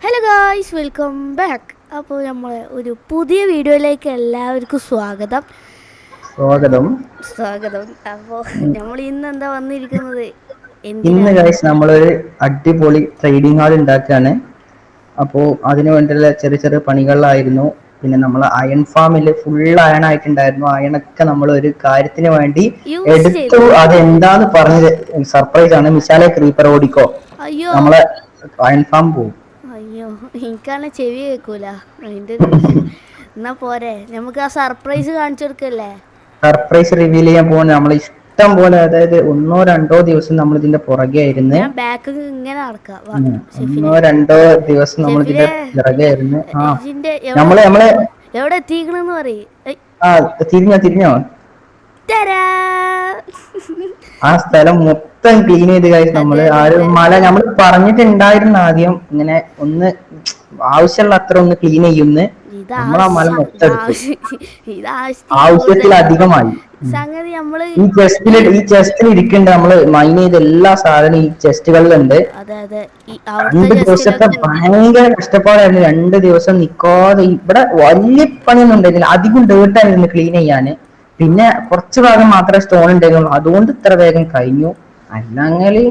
Hello guys, welcome back. അപ്പോൾ നമ്മൾ ഒരു പുതിയ വീഡിയോയിലേക്ക് എല്ലാവർക്കും സ്വാഗതം. അപ്പോൾ സ്വാഗതം. അപ്പോൾ നമ്മൾ ഇന്ന് എന്താ വന്നിരിക്കുന്നത്? ഇന്ന് എന്തിനാണ്? ഗൈസ് നമ്മളൊരു അടിപൊളി ട്രേഡിംഗ് ഹാൾ ഉണ്ടാക്കുകയാണ്. അപ്പോൾ അതിനു വേണ്ടിയുള്ള ചെറിയ ചെറിയ പണികളിലായിരുന്നു. പിന്നെ നമ്മൾ അയൺ ഫാമിൽ ഫുൾ അയൺ ആയിട്ടുണ്ടായിരുന്നു. അയണൊക്കെ നമ്മൾ ഒരു കാര്യത്തിന് വേണ്ടി യൂസ് എടുത്തു. ചെയ്തു. അതെന്താന്ന് പറഞ്ഞത് സർപ്രൈസ് ആണ്. മിസാലെ ക്രീപ്പർ ഓടിക്കോ, അയ്യോ നമ്മളെ അയൺ ഫാം പോവും. അയ്യോ, എനിക്കാണ് ചെവി കേൾക്കൂല, അതിൻ്റെ ഒരു പ്രശ്നം. എന്നാ പോരെ, നമുക്ക് ആ സർപ്രൈസ് കാണിച്ചു കൊടുക്കല്ലേ? സർപ്രൈസ് റിവീൽ ചെയ്യാൻ പോകുന്നത് നമ്മൾ ഇഷ്ടം പോലെ, അതായത് ഒന്നോ രണ്ടോ ദിവസം നമ്മൾ ഇതിന്റെ പുറകെ ആയിരുന്നു. ഞാൻ ബാക്ക് ഇങ്ങനെ നടക്കാം. ഒന്നോ ഷെഫിനെ രണ്ടോ ദിവസം നമ്മൾ ഇതിന്റെ ഷെഫിനെ പിറകെ ആയിരുന്നു. ഇതിൻ്റെ നമ്മള് എവിടെ എത്തിക്കണെന്ന് പറയും. ആ തിരിഞ്ഞോ തരാ ആ സ്ഥലം മൊത്തം ക്ലീൻ ചെയ്ത് കഴിച്ച് അതെ നമ്മള് ആ അതെ ഒരു അതെ. മല നമ്മൾ പറഞ്ഞിട്ടുണ്ടായിരുന്നു ആദ്യം ഇങ്ങനെ ഒന്ന് ആവശ്യമുള്ള അത്ര ഒന്ന് ക്ലീൻ ചെയ്യുന്നു. നമ്മൾ ആ മല മൊത്തം എടുത്തു. ഇതാവശ്യത്തിന് കൂടുതലാണ് ആവശ്യത്തിലധികമായി. സംഗതി. നമ്മള് ഈ ഈ ചെസ്റ്റിൽ ഇരിക്കുന്നുണ്ട്. നമ്മള് മൈൻ ചെയ്ത എല്ലാ സാധനവും ഈ ചെസ്റ്റുകളിലുണ്ട്. അതെ അതെ, ഈ അവിടുത്തെ 2 ദിവസത്തെ ജസ്റ്റിലൊക്കെ ഉണ്ട്. ഭയങ്കര കഷ്ടപ്പാടായിരുന്നു. 2 ദിവസം നിക്കാതെ ഇവിടെ വലിയ പണിയൊന്നും ഉണ്ടായിരുന്നില്ല. അധികം ഡേർട്ടായിരുന്നു ക്ലീൻ ചെയ്യാന്. പിന്നെ കുറച്ച് ഭാഗം മാത്രമേ സ്റ്റോൺ ഉണ്ടായിരുന്നുള്ളൂ. അതുകൊണ്ട് ഇത്ര വേഗം കഴിഞ്ഞു. അല്ലങ്കില്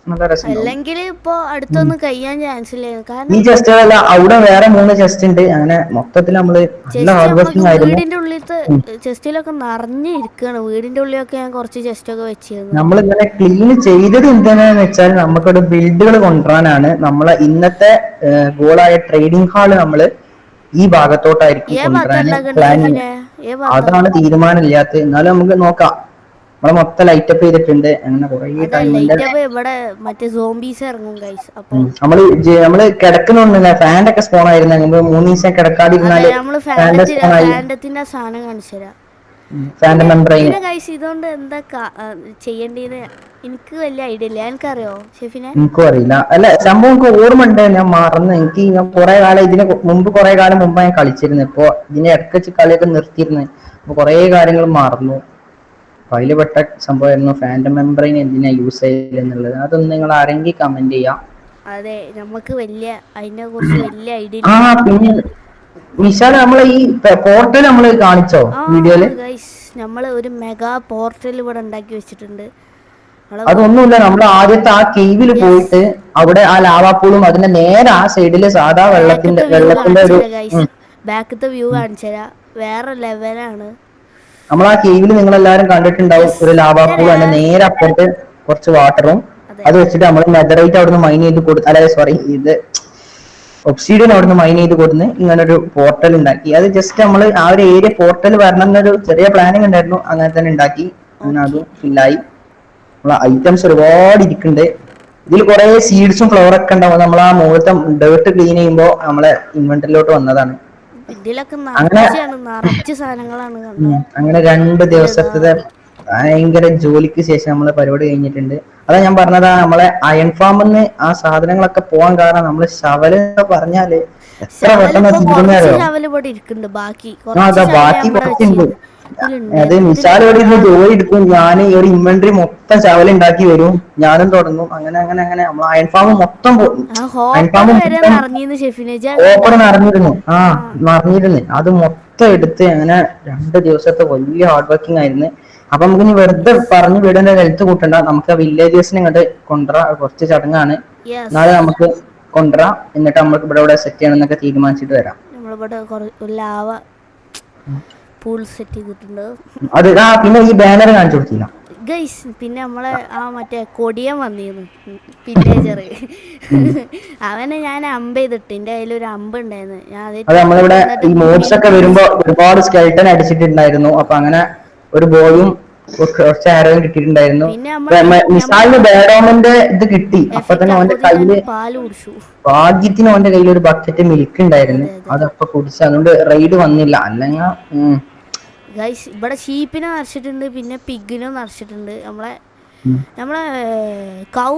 നല്ല രസമുണ്ടാവും. അല്ലെങ്കിൽ ഇപ്പൊ അടുത്തൊന്നും കഴിയാൻ ചാൻസ് ഇല്ല, ഈ കാരണം ചെസ്റ്റുകളല്ല, അവിടെ വേറെ 3 ചെസ്റ്റ് ഉണ്ട്. അങ്ങനെ മൊത്തത്തിൽ നമ്മള് നല്ല ചെസ്റ്റ് ഹാർഡ് നമ്മൾക്ക് വർക്കിംഗ് ആയിരുന്നു. വീടിന്റെ ഉള്ളിലത്തെ ചെസ്റ്റിലൊക്കെ നിറഞ്ഞിരിക്കുകയാണ്. വീടിന്റെ ഉള്ളിലൊക്കെ ഞാൻ കുറച്ച് ചെസ്റ്റൊക്കെ വെച്ചിരുന്നു. നമ്മൾ ഇങ്ങനെ ക്ലീൻ ചെയ്തത് എന്തിനാന്ന് വെച്ചാൽ നമുക്കൊരു ബിൽഡുകൾ കൊണ്ടുവരാനാണ്. നമ്മളെ ഇന്നത്തെ ഗോളായ ട്രേഡിംഗ് ഹാള് നമ്മള് ഈ ഭാഗത്തോട്ടായിരിക്കും ഏ ഭാഗത്താ കൊണ്ടുവരാന് ഉണ്ടാക്കണ്ടേ പ്ലാൻ. ഷെഫിനെ? ഏ ഭാഗത്താ? അതാണ് തീരുമാനമില്ലാത്തത്. എന്നാലും നമുക്ക് നോക്കാം. നമ്മളെ മൊത്തം ലൈറ്റപ്പ് ചെയ്തിട്ടുണ്ട്. അങ്ങനെ കുറെ അതെ, ടൈമിന്റെ ലൈറ്റ് അപ്പ് ഇവിടെ മറ്റേ സോംബീസ് ഇറങ്ങും ഗൈസ്. അപ്പൊ നമ്മള് കിടക്കുന്നുണ്ടല്ലേ, ഫാൻ്റെ ഒക്കെ സ്പോൺ ആയിരുന്നു. നമ്മൾ 3 ദിവസം അതെ, കിടക്കാതിരുന്നാല് നമ്മള് ഫാൻ്റെ സ്പോൺ ആയി. ഫാൻഡത്തിന്റെ സാധനം കാണിച്ചു തരാം. ഫാൻ്റെ പിന്നെ മെമ്പറൈന് പിന്നെ ഗൈസ്, ഇതുകൊണ്ട് എന്താ ചെയ്യേണ്ടത്? എനിക്ക് വലിയ ഐഡിയ ഇല്ല. എനിക്കറിയോ ഷെഫിനെ? എനിക്കും അറിയില്ല. അല്ല, സംഭവം എനിക്ക് ഓർമ്മ ഉണ്ട്. ഞാൻ മറന്ന്. ഞാൻ കുറെ കാലം ഇതിന് മുമ്പ്, കുറെ കാലം മുമ്പ് ഞാൻ കളിച്ചിരുന്നു. ഇപ്പൊ ഇതിനെ ഇടയ്ക്ക് വെച്ച് കളിയൊക്കെ നിർത്തിയിരുന്നു. അപ്പൊ കുറെ കാര്യങ്ങൾ മറന്നു. അപ്പൊ അതില് പെട്ട സംഭവമായിരുന്നു ഫാൻഡം മെമ്പറിന് എന്തിനാ യൂസ് ചെയ്യല് എന്നുള്ളത്. അതൊന്ന് നിങ്ങൾ ആരെങ്കിലും കമന്റ് ചെയ്യാം. അതെ, നമുക്ക് അതിനെ കുറിച്ച് വലിയ ഐഡിയ ആ ഇല്ല. പിന്നെ വിശാൽ, നമ്മളെ ഈ പോർട്ടൽ നമ്മള് കാണിച്ചോ ആ വീഡിയോയില്? ഗൈസ്, നമ്മൾ ഒരു മെഗാ പോർട്ടൽ ഇവിടെ ഉണ്ടാക്കി വെച്ചിട്ടുണ്ട്. അതൊന്നുമില്ല, നമ്മൾ ആദ്യത്തെ ആ കേവില് യെസ്, പോയിട്ട് അവിടെ ആ ലാവാപ്പൂളും അതിന്റെ നേരെ ആ സൈഡില് സാധാ ബാക്കത്തെ വ്യൂ വെള്ളത്തിന്റെ കാണിച്ചു ഒരു തരാം ഗൈസ്. ബാക്കത്തെ വ്യൂ കാണിച്ചു തരാം. വേറെ ലെവലാണ്. നമ്മൾ ആ കേവില് നിങ്ങൾ എല്ലാവരും കണ്ടിട്ടുണ്ടാവും. യെസ്, ഒരു ലാവാപ്പൂളും തരാ. അതിന്റെ നേരെ അപ്പുറത്ത് കുറച്ച് വാട്ടറും. അതെ, അത് വെച്ചിട്ട് നമ്മൾ നെതറൈറ്റ് അവിടുന്ന് മൈൻ ചെയ്ത് കൊടുത്ത്, അതായത് സോറി, ഇത് ഒബ്സീഡിയൻ അവിടുന്ന് മൈൻ ചെയ്ത് കൊടുന്ന് ഇങ്ങനെ ഒരു പോർട്ടൽ ഉണ്ടാക്കി. അത് ജസ്റ്റ് നമ്മൾ ആ ഒരു ഏരിയ പോർട്ടൽ വരണം എന്നൊരു ചെറിയ പ്ലാനിങ് ഉണ്ടായിരുന്നു. അങ്ങനെ തന്നെ ഉണ്ടാക്കി. അങ്ങനെ ഓക്കെ. അതും ഫില്ലായി. നമ്മളെ ഐറ്റംസ് ഒരുപാട് ഇരിക്കുന്നുണ്ട്. ഇതിൽ കുറെ സീഡ്സും ഫ്ലവർ ഒക്കെ ഉണ്ടാവും. നമ്മൾ ആ മുഹൂർത്തം ഡേർട്ട് ക്ലീൻ ചെയ്യുമ്പോൾ നമ്മളെ ഇൻവെന്ററിലോട്ട് വന്നതാണ്. ഇതിലൊക്കെ അങ്ങനെ നിറച്ച് സാധനങ്ങളാണ് കണ്ടോ. അങ്ങനെ 2 ദിവസത്തെ ഭയങ്കര ജോലിക്ക് ശേഷം നമ്മളെ പരിപാടി കഴിഞ്ഞിട്ടുണ്ട്. അതാ ഞാൻ പറഞ്ഞതാ, നമ്മളെ അയൺ ഫാമിന്ന് ആ സാധനങ്ങളൊക്കെ പോകാൻ കാരണം നമ്മള് ശവല് പറഞ്ഞാല് എത്ര പെട്ടെന്ന് ശവലിപ്പോ കുറച്ച് തീരുന്നറിയോ. ശവല് ഇവിടെ ഇരിക്കുന്നുണ്ട്. ബാക്കി ആ കുറച്ച് അതാ, ശവല് ബാക്കി നമ്മുടെ കുറച്ചുണ്ട്. വെച്ചിരുന്നു. അത് ഇതിലുണ്ടായിരുന്നു. നിശാൽ ഇവിടെ ഇരുന്ന് ജോലി എടുക്കും, ഞാൻ ഈ ഒരു ഇൻവെന്ററി മൊത്തം ശവല ഉണ്ടാക്കി വരും, ഞാനും തുടങ്ങും. അങ്ങനെ അങ്ങനെ അങ്ങനെ നമ്മൾ അയൺ ഫാം മൊത്തം ആ അയൺ ഹോപ്പർ ഫാം വരെ മൊത്തം നിറഞ്ഞിന്ന് ഷെഫിനെ, ഇജ്ജ് കണ്ട? ഓപ്പൺ നിറഞ്ഞിരുന്നു. ആ നിറഞ്ഞിരുന്നു. അത് മൊത്തം എടുത്ത് അങ്ങനെ 2 ദിവസത്തെ വലിയ ഹാർഡ് വർക്കിംഗ് ആയിരുന്നു. അപ്പൊ നമുക്ക് ഇനി വെറുതെ യെസ് പറഞ്ഞു വിടേണ്ട ഹെൽത്ത് കൂട്ടണ്ട. നമുക്ക് വില്ലേജേഴ്സിനെ ഇങ്ങോട്ട് കൊണ്ടുവരാം. കുറച്ച് ചടങ്ങാണ്. യെസ്, നാളെ നമുക്ക് കൊണ്ടുവരാം. എന്നിട്ട് നമുക്ക് ഇവിടെ സെറ്റ് ചെയ്യണം എന്നൊക്കെ തീരുമാനിച്ചിട്ട് വരാം. നമ്മളിവിടെ ഒരു ലാവ പൂൾ സെറ്റ് ചെയ്തിട്ടുണ്ട് അത് പിന്നെ ഈ ബാനർ കാണിച്ചു കൊടുത്തില്ല ഗൈസ്. പിന്നെ നമ്മളെ ആ മറ്റേ കൊടിയൻ വന്നിരുന്നു, വില്ലേജർ. അവനെ ഞാൻ അമ്പ് ചെയ്തിട്ട്, എൻ്റെ കയ്യിലൊരു അമ്പ് ഉണ്ടായിരുന്നു. ഞാൻ അത് അതിട്ട് നമ്മളിവിടെ എന്നിട്ട് ഈ മോഡ്സ് ഒക്കെ മിനുക്കി. വരുമ്പോ ഒരുപാട് സ്കെൽട്ടൻ അടിച്ചിട്ടുണ്ടായിരുന്നു. അപ്പൊ അങ്ങനെ ഒരു ബോയും കുറച്ച് ആരോയും കിട്ടിയിട്ടുണ്ടായിരുന്നു. പിന്നെ നമ്മള് മിസാലിന് ബേഡോമിന്റെ ഇത് കിട്ടി. അപ്പൊ എഫക്റ്റ് തന്നെ ഓന്റെ അപ്പോഴത്തേന് ഞാൻ കയ്യില് പാല് കുടിച്ചു. ഭാഗ്യത്തിന് ഓന്റെ കയ്യിൽ ഒരു ബക്കറ്റ് മിൽക്ക് ഉണ്ടായിരുന്നു. അതെ അതെ അതപ്പൊ കുടിച്ച്, അതുകൊണ്ട് റൈഡ് വന്നില്ല. അല്ലെങ്കിൽ ഗൈസ്, ഇവിടെ ഷീപ്പിനെ നിറച്ചിട്ടുണ്ട്, പിന്നെ പിഗിനും നിറച്ചിട്ടുണ്ട്. നമ്മളെ കൗ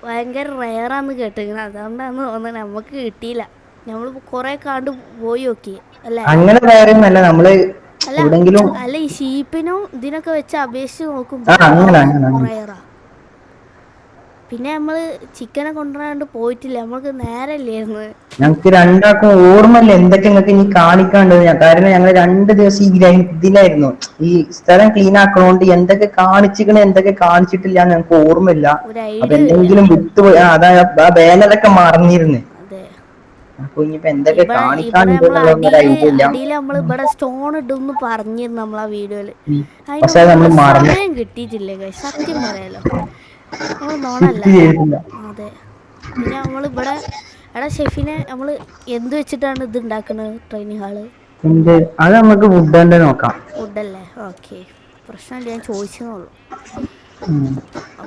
ഭയങ്കര റയറാന്ന് കേട്ടിരിക്കണം. അതുകൊണ്ടാന്ന് തോന്നുന്നത് നമുക്ക് കിട്ടിയില്ല. നമ്മൾ കുറെ കാണ്ട് പോയി നോക്കി അല്ലേ. അങ്ങനെ വേറെയൊന്നല്ല, നമ്മള് അല്ല എവിടെങ്കിലും അല്ല, ഈ ഷീപ്പിനും ഇതിനൊക്കെ വെച്ച് അപേക്ഷിച്ച് നോക്കുമ്പോൾ കൗ അങ്ങനെ അങ്ങനെ അങ്ങനെ റയറാ. പിന്നെ നമ്മൾ ചിക്കനെ കൊണ്ടുവരാണ്ട് പോയിട്ടില്ല, നമ്മൾക്ക് നേരമില്ലായിരുന്നു. ഞങ്ങക്ക് രണ്ടാൾക്കും ഓർമ്മയില്ല എന്തൊക്കെ നിങ്ങൾക്ക് ഇനി കാണിക്കാണ്ട്. കാരണം ഞങ്ങൾ 2 ദിവസം ഇതിലായിരുന്നു. ഈ സ്ഥലം ക്ലീൻ ആക്കണോണ്ട് എന്തൊക്കെ കാണിച്ചിക്കണ എന്തൊക്കെ കാണിച്ചിട്ടില്ല എന്ന് ഞങ്ങൾക്ക് ഓർമ്മയില്ല. ഒരു അപ്പൊ ഐഡിയ ഇല്ല. എന്തെങ്കിലും വിട്ടുപോയി. അതായത് ആ ബാനറൊക്കെ മറന്നിരുന്നു. അതെ, അപ്പൊ ഇനിയിപ്പോ എന്തൊക്കെ ഇവിടെ കാണിക്കാനുണ്ട് നമ്മൾ എന്നുള്ളതൊന്നും ഒരു ഐഡിയ ഇല്ല. അടിയിൽ നമ്മൾ ഇവിടെ സ്റ്റോൺ ഇടുമെന്ന് പറഞ്ഞിരുന്നു നമ്മൾ ആ വീഡിയോയില്. പക്ഷെ അത് അതിനുള്ള നമ്മള് മറന്നു. സമയം കിട്ടിയിട്ടില്ല guys. സത്യം പറയാലോ, നമ്മൾ നോണല്ല. ഷിഫ്റ്റ് ചെയ്തിട്ടില്ല. അതെ, പിന്നെ നമ്മളിവിടെ എടാ ഷെഫിനെ നമ്മൾ എന്ത് വെച്ചിട്ടാണ് ഇത് ഉണ്ടാക്കുന്നത്? ട്രെയിനിങ് ഹാള് എന്ത് അത് നമുക്ക് വുഡ് തന്നെ നോക്കാം. വുഡല്ലേ? ഓക്കെ, പ്രശ്നമില്ല, ഞാൻ ചോദിച്ചെന്നുള്ളൂ.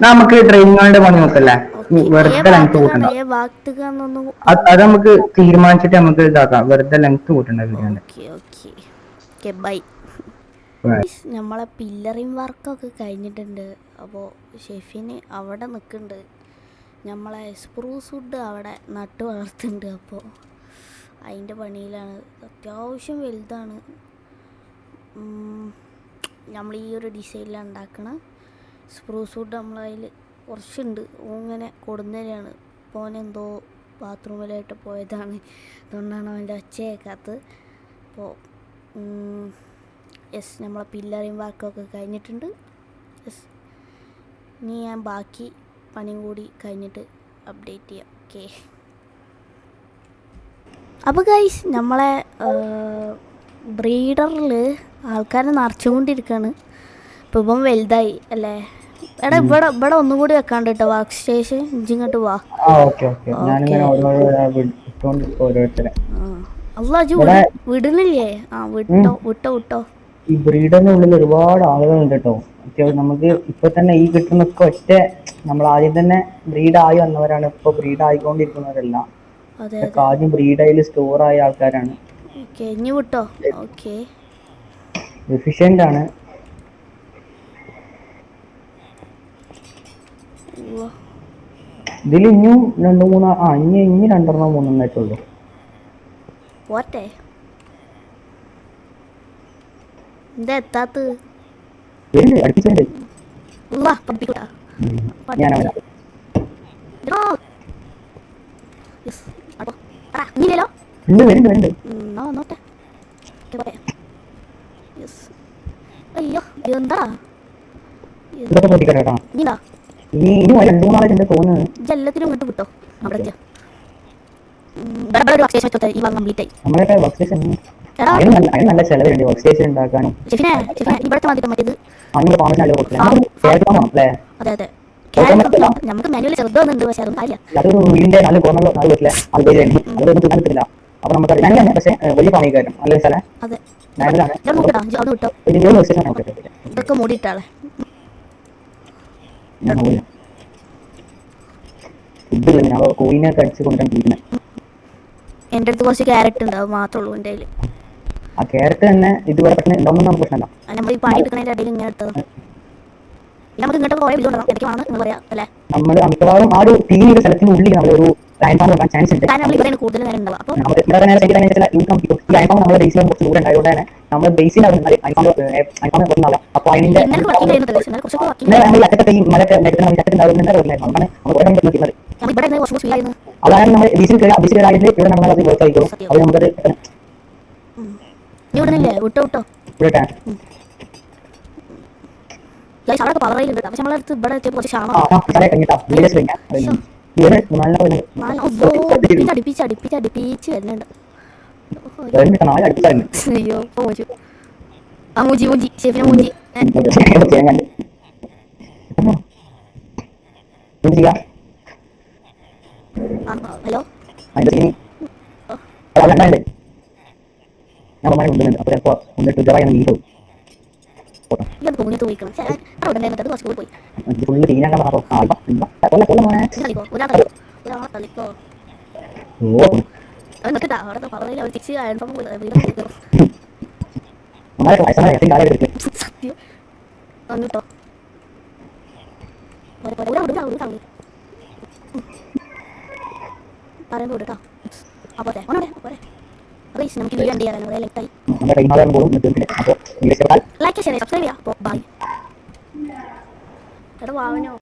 നമുക്ക് ട്രെയിനിങ്ങളുടെ പണി നോക്കല്ലേ? ഓക്കെ, വെറുതെ ലെങ്ത് കൂട്ടണ്ട. ഏ ഭാഗത്തേക്കാന്നൊന്ന് അത് നമുക്ക് തീരുമാനിച്ചിട്ട് നമുക്ക് ഇതാക്കാം. വെറുതെ ലെങ്ത് കൂട്ടണ്ട വീഡിയോന്റെ. Okay okay okay, bye. നമ്മളെ പില്ലറിങ് വർക്കൊക്കെ കഴിഞ്ഞിട്ടുണ്ട്. അപ്പോൾ ഷെഫിന് അവിടെ നിൽക്കുന്നുണ്ട്. നമ്മളെ സ്പ്രൂസ് വുഡ് അവിടെ നട്ട് വളർത്തുന്നുണ്ട്. അപ്പോൾ അതിൻ്റെ പണിയിലാണ്. അത്യാവശ്യം വലുതാണ്. നമ്മൾ ഈ ഒരു ഡിസൈനിലാണ് ഉണ്ടാക്കണം. സ്പ്രൂസ് വുഡ് നമ്മളതിൽ കുറച്ചുണ്ട്. ഇങ്ങനെ കൊടുന്നേരാണ്. പോനെന്തോ ബാത്റൂമിലായിട്ട് പോയതാണ്, അതുകൊണ്ടാണ് അവൻ്റെ ഒച്ച കേൾക്കാത്തത്. അപ്പോൾ യെസ്, നമ്മളെ പില്ലറിങ് വർക്കൊക്കെ കഴിഞ്ഞിട്ടുണ്ട്. യെസ്, ഇനി ഞാൻ ബാക്കി പണിയും കൂടി കഴിഞ്ഞിട്ട് അപ്ഡേറ്റ് ചെയ്യാം. ഓക്കെ, അപ്പോൾ ഗൈസ് നമ്മളെ ബ്രീഡറിൽ ആൾക്കാരെ നിറച്ചുകൊണ്ടിരിക്കുകയാണ്. ഇപ്പോൾ ഇപ്പം വലുതായി അല്ലേ? എടാ ഇവിടെ ഒന്നും കൂടി വെക്കാണ്ട് കേട്ടോ വർക്ക് സ്റ്റേഷൻ. ഇഞ്ചിങ്ങോട്ട് വാ. അള്ളാജു വിടുന്നില്ലേ? ആ വിട്ടോ വിട്ടോ വിട്ടോ. ഈ ബ്രീഡറിന്റെ ഉള്ളിൽ ഒരുപാട് ആളുകളുണ്ട് കേട്ടോ. നമുക്ക് ഇപ്പൊ തന്നെ ഈ കിട്ടുന്നൊക്കെ ഒറ്റ നമ്മൾ ആദ്യം തന്നെ ബ്രീഡ് ആയി വന്നവരാണ്. ഇപ്പൊ ബ്രീഡ് ആയിക്കൊണ്ടിരിക്കുന്നവരല്ല. ആദ്യം ബ്രീഡായി സ്റ്റോർ ആയ ആൾക്കാരാണ്. ഇനി വിട്ടോ. ഓക്കെ, എഫിഷ്യന്റ് ആണ്. ഇതിൽ ഇനിയും 2-3 ഇനി 2-3 ആയിട്ടുള്ളൂ. പോട്ടെ, എന്താ എത്താത്തത്? അയ്യോ എന്താ എല്ലാത്തിനും ഇങ്ങോട്ട് വിട്ടോ. അവിടെ നല്ല ചെലവുണ്ട് വർക്ക് സ്റ്റേഷൻ ഉണ്ടാക്കാനും. അതെ അതെ, നമുക്ക് മാനുവലി ചെറുതൊന്നുണ്ട്, പക്ഷെ അതൊന്നും കാര്യമില്ല. അതൊരു വീടിന്റെ 4 കോർണറിലോ 4 വീട്ടിലെ അതൊന്നും തിന്നാൻ കിട്ടില്ല. അപ്പൊ നമുക്ക് ഞാൻ പക്ഷേ വലിയ പണിക്കാരും നല്ല സ്ഥലം. അതെ, ഇതൊക്കെ മൂടിയിട്ടാളെ. കോയിനെ കടിച്ചു കൊണ്ടുവരാൻ. എൻ്റെ അടുത്ത് കുറച്ച് ക്യാരറ്റ് ഉണ്ട്, അത് മാത്രമേ ഉള്ളൂ എൻ്റെ കയ്യിൽ. ആ ക്യാരറ്റ് തന്നെ ഇതുവരെ പെട്ടെന്ന് ഉണ്ടാവുന്ന പ്രശ്നമല്ല. നമ്മൾ ഈ പണി എടുക്കുന്നതിൻ്റെ ഇടയിൽ ഇങ്ങനെ എടുത്തത്. നമുക്ക് ഇങ്ങോട്ട് കുറേ ബില്ല് ഉണ്ടാവും. ഇടയ്ക്ക് വേണം എന്ന് പറയാം അല്ലേ? നമ്മൾ മിക്കവാറും ആ ഒരു ടീമിന്റെ സ്ഥലത്തിനുള്ളിൽ നമ്മളൊരു ലൈൻ ഫാം വെക്കാൻ ചാൻസ് ഉണ്ട്. ഇവിടെ കൂടുതൽ നേരം ഉണ്ടാവും. അപ്പോൾ ഇൻകം കിട്ടും. ഈ ലൈൻ ഫാം നമ്മുടെ ബേസിൽ കുറച്ച് ദൂരം ഉണ്ടായതുകൊണ്ട് തന്നെ നമ്മുടെ ബേസിൽ അപ്പൊ അതിന്റെ അറ്റത്തെ ഈ മലത്തെ അതാണ് നമ്മൾ ബേസിൽ കയറി ഇവിടെ നമ്മൾ അത് വർക്ക് ആയിക്കോളും. അത് നമുക്കത് വിട്ടോ വിട്ടോ വിടട്ടെ. അവിടെ പവറയിലുണ്ട്, പക്ഷെ നമ്മളടുത്ത് ഇവിടെ എത്തിയപ്പോൾ കുറച്ച് ക്ഷാമം. അടുപ്പിച്ച് അടുപ്പിച്ച് അടുപ്പിച്ച് വരുന്നുണ്ട്. അയ്യോ മൂഞ്ചു. ആ മൂഞ്ചി മൂഞ്ചി ഷെഫിനെ മൂഞ്ചി. ഹലോ, തോന്നി തോന്നിക്കണം. അവിടെ ഉണ്ടായിരുന്നത് കുറച്ച് കൂടി പോയി. ഒരാളെ തള്ളിക്കോ. അത് നിർത്തിട്ടാ അവിടെ പറഞ്ഞില്ല. അവർ തിരിച്ച് അയൽപ്പം സത്യം വന്നിട്ടോ. പറയുമ്പോൾ കേട്ടോ. അപ്പോട്ടെ പോരെ. നമുക്ക് വീഡിയോ എന്ത് ചെയ്യാനാണ്? വളരെ ലെങ്തായി. ലൈക്ക് ഷെയർ സബ്സ്ക്രൈബ് ചെയ്യാം. ബൈ. എടാ വാവനോ.